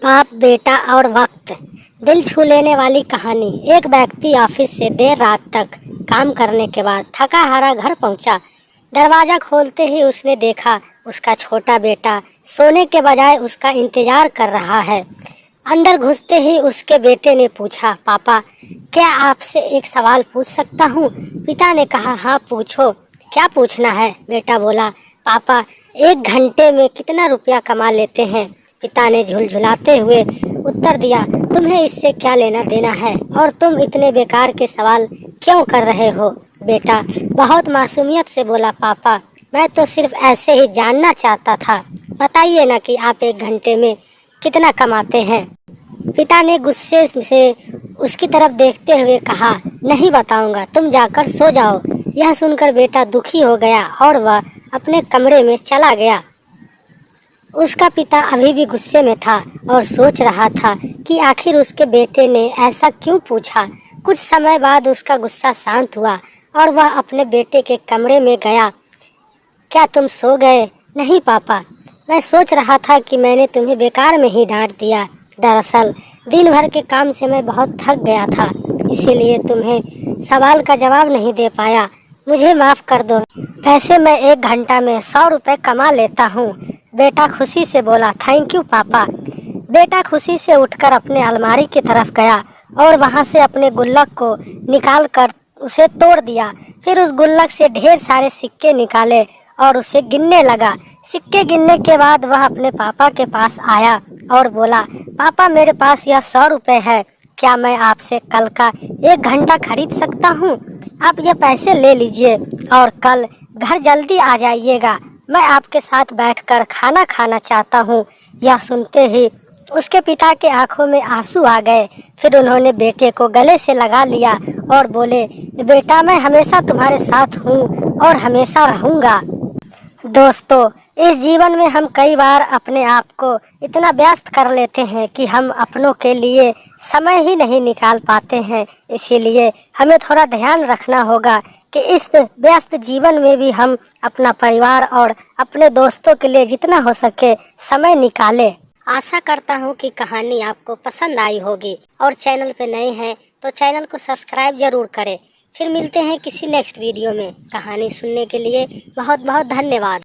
बाप, बेटा और वक्त। दिल छू लेने वाली कहानी। एक व्यक्ति ऑफिस से देर रात तक काम करने के बाद थका हारा घर पहुंचा। दरवाजा खोलते ही उसने देखा उसका छोटा बेटा सोने के बजाय उसका इंतजार कर रहा है। अंदर घुसते ही उसके बेटे ने पूछा, पापा क्या आपसे एक सवाल पूछ सकता हूँ? पिता ने कहा, हाँ पूछो। क्या पूछना है? बेटा बोला, पापा 1 घंटे में कितना रुपया कमा लेते हैं? पिता ने झुलझुलाते हुए उत्तर दिया, तुम्हें इससे क्या लेना देना है और तुम इतने बेकार के सवाल क्यों कर रहे हो? बेटा बहुत मासूमियत से बोला, पापा मैं तो सिर्फ ऐसे ही जानना चाहता था, बताइए ना कि आप 1 घंटे में कितना कमाते हैं। पिता ने गुस्से से उसकी तरफ देखते हुए कहा, नहीं बताऊंगा, तुम जाकर सो जाओ। यह सुनकर बेटा दुखी हो गया और वह अपने कमरे में चला गया। उसका पिता अभी भी गुस्से में था और सोच रहा था कि आखिर उसके बेटे ने ऐसा क्यों पूछा। कुछ समय बाद उसका गुस्सा शांत हुआ और वह अपने बेटे के कमरे में गया। क्या तुम सो गए? नहीं पापा, मैं सोच रहा था कि मैंने तुम्हें बेकार में ही डांट दिया। दरअसल दिन भर के काम से मैं बहुत थक गया था, इसीलिए तुम्हें सवाल का जवाब नहीं दे पाया। मुझे माफ कर दो। वैसे मैं 1 घंटा में 100 रुपए कमा लेता हूँ। बेटा खुशी से बोला, थैंक यू पापा। बेटा खुशी से उठकर अपने अलमारी की तरफ गया और वहां से अपने गुल्लक को निकाल कर उसे तोड़ दिया। फिर उस गुल्लक से ढेर सारे सिक्के निकाले और उसे गिनने लगा। सिक्के गिनने के बाद वह अपने पापा के पास आया और बोला, पापा मेरे पास यह 100 रुपए है, क्या मैं आपसे कल का 1 घंटा खरीद सकता हूँ? आप ये पैसे ले लीजिए और कल घर जल्दी आ जाइएगा, मैं आपके साथ बैठकर खाना खाना चाहता हूँ। यह सुनते ही उसके पिता के आंखों में आंसू आ गए। फिर उन्होंने बेटे को गले से लगा लिया और बोले, बेटा मैं हमेशा तुम्हारे साथ हूँ और हमेशा रहूँगा। दोस्तों, इस जीवन में हम कई बार अपने आप को इतना व्यस्त कर लेते हैं कि हम अपनों के लिए समय ही नहीं निकाल पाते हैं। इसीलिए हमें थोड़ा ध्यान रखना होगा कि इस व्यस्त जीवन में भी हम अपना परिवार और अपने दोस्तों के लिए जितना हो सके समय निकालें। आशा करता हूँ कि कहानी आपको पसंद आई होगी और चैनल पे नए हैं तो चैनल को सब्सक्राइब जरूर करें। फिर मिलते हैं किसी नेक्स्ट वीडियो में। कहानी सुनने के लिए बहुत बहुत धन्यवाद।